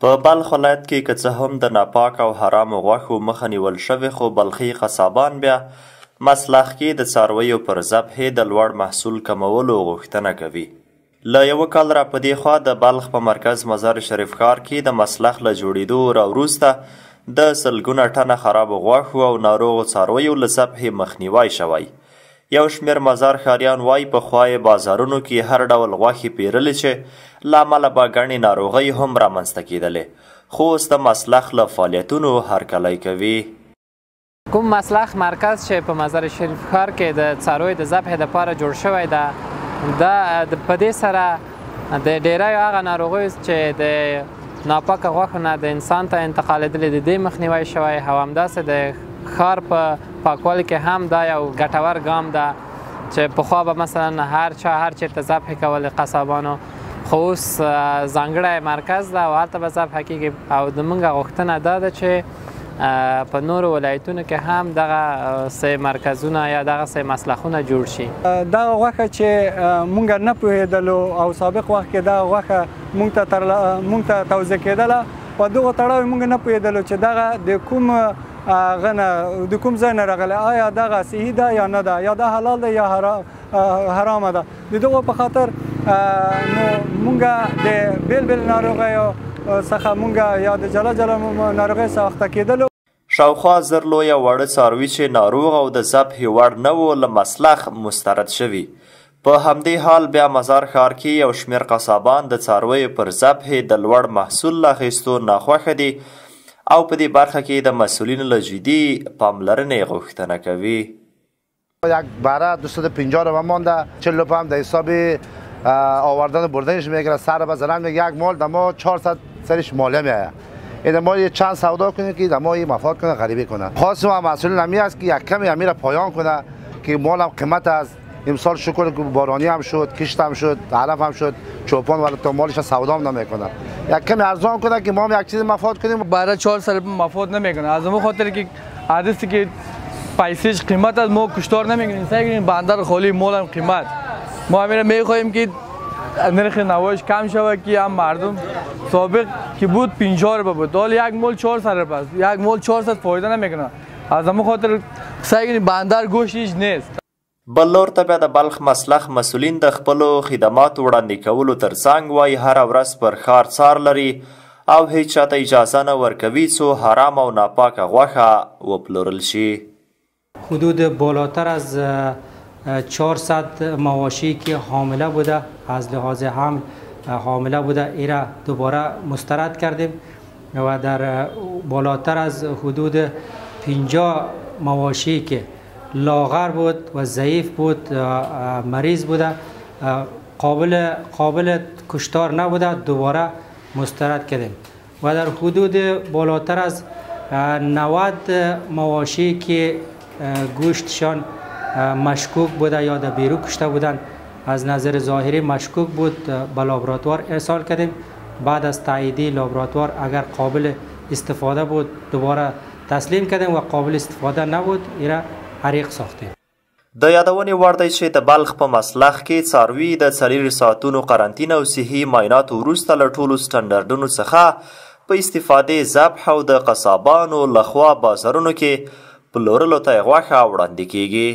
په بلخ ولایت کې که څه هم د ناپاک او حرامو غوښو مخه نیول شوې، خو بلخي قصابان بیا مسلخ کې د څارویو پر ذبحې د لوړ محصول کمولو غوښتنه کوي. له یوه کال را په دې خوا د بلخ په مرکز مزار شریف ښار کې د مسلخ له جوړېدو راوروسته د سلګونه ټنه خرابو غوښو او ناروغو څارویو له ذبحې مخنیوی شوی. یو شمېر مزار ښاریان وایي پخوا یې بازارونو کې هر ډول غوښې پیرلې چې له امله به ګڼې ناروغۍ هم رامنځته کېدلې، خو اوس د مسلخ له فعالیتونو هرکلی کوي. کوم مسلخ مرکز چې په مزار شریف ښار کې د څارویو د ذبحې دپاره جوړ شوی ده، په دې سره د ډیریو هغه ناروغیو چې د ناپاکه غوښو نه د انسان ته انتقالېدلې د دې مخنیوی شوی، او همداسې د ښار په پاکوالي کې هم دا یو ګټور ګام ده چې پخوا به مثلا هر چا هر چېرته ذبحې کولې قصابانو، خو اوس ځانګړی مرکز ده او هلته به ذبحه کېږي. او زموږ غوښتنه دا ده چې په نورو ولایتونو کې هم دغه سه مرکزونه یا دغه سه مسلخونه جوړ شي. دغه غوښه چې مونږ نه پوهېدلو او سابق وخت کې دغه غوښه مونږ ته توضیح کېدله، په دغو تړاو مونږ نه پوهېدلو چې دغه د کوم د کوم ځای نه راغلی، آیا دغه صحي ده یا نه ده، یا دا حلال ده یا حرامه ده. د دغو په خاطر نو مونږ د بیل بیل ناروغیو څخه مونږ یا د جلا جلا ناروغیو څخه اخته کېدلو. شاوخوا زر لویه واړه څاروي چې ناروغ او د ذبحې وړ نه وو له مسلخ مسترد شوي. په همدې حال بیا مزار ښار کې یو شمېر قصابان د څارویو پر ذبحې د لوړ محصول له اخیستو ناخوښه دي او په دې برخه کې د مسئولینو له جدي پاملرنې غوښتنه کوي. یک بره 250 رو مانده، 40 هم در حساب آوردن بردنش میگیره، سر به زرن میگه یک مال دما 400 سرش ماله میایه. این ما یه چند سودا کنه که دما یه مفاد کنه غریبی کنه. خاص ما مسئولین همی است که یک کمی همی را پایان کنه که مال هم قیمت از امسال شکر که بارانی هم شد، کشت هم شد، علف هم شد، چوپان ولی تا مالش سودا هم نمیکنه. یک کمی ارزان کنه که ما هم یک چیز مفاد کنیم. برای 4 سال مفاد نمیکنه، از اون خاطر که عادتی که پیسش قیمت از ما کشتار نمیگیریم، سعی بندر خالی مال هم قیمت. ما همین میخوایم که نرخ نوایش کم شود که هم مردم سابق که بود 50 روپیه بود، حالا یک مال 400 روپیه است، یک مال 400 فایده نمیکنه. از اون خاطر سعی بندر گوشت هیچ نیست. بل لور ته بیا د بلخ مسلخ مسئولین د خپلو خدماتو وړاندې کولو ترڅنګ وایي هره ورځ پر ښار څار لري او هیڅ چاته اجازه نه ورکوي څو حرام او ناپاکه غوښه وپلورل شي. حدود بالاتر از 400 مواشی که حامله بوده، از لحاظ حمل حامله بوده، ایرا دوباره مسترد کردیم و در بالاتر از حدود 50 مواشی که لاغر بود و ضعیف بود، مریض بوده، قابل کشتار نبوده، دوباره مسترد کردیم. و در حدود بالاتر از 90 مواشی که گوشتشان مشکوک بوده یا در بیرون کشته بودند، از نظر ظاهری مشکوک بود، به لابراتوار ارسال کردیم. بعد از تاییدی لابراتوار اگر قابل استفاده بود دوباره تسلیم کردیم و قابل استفاده نبود ایرا حریق ساختیم. د یادونې وړ دی چې د بلخ په مسلخ کې څاروي د 4 ساعتونو قرنطینه او صحي معایناتو وروسته له ټولو سټنډرډونو څخه په استفادې ذبح او د قصابانو لخوا بازارونو کې پلورلو ته غوښه وړاندې کیږي.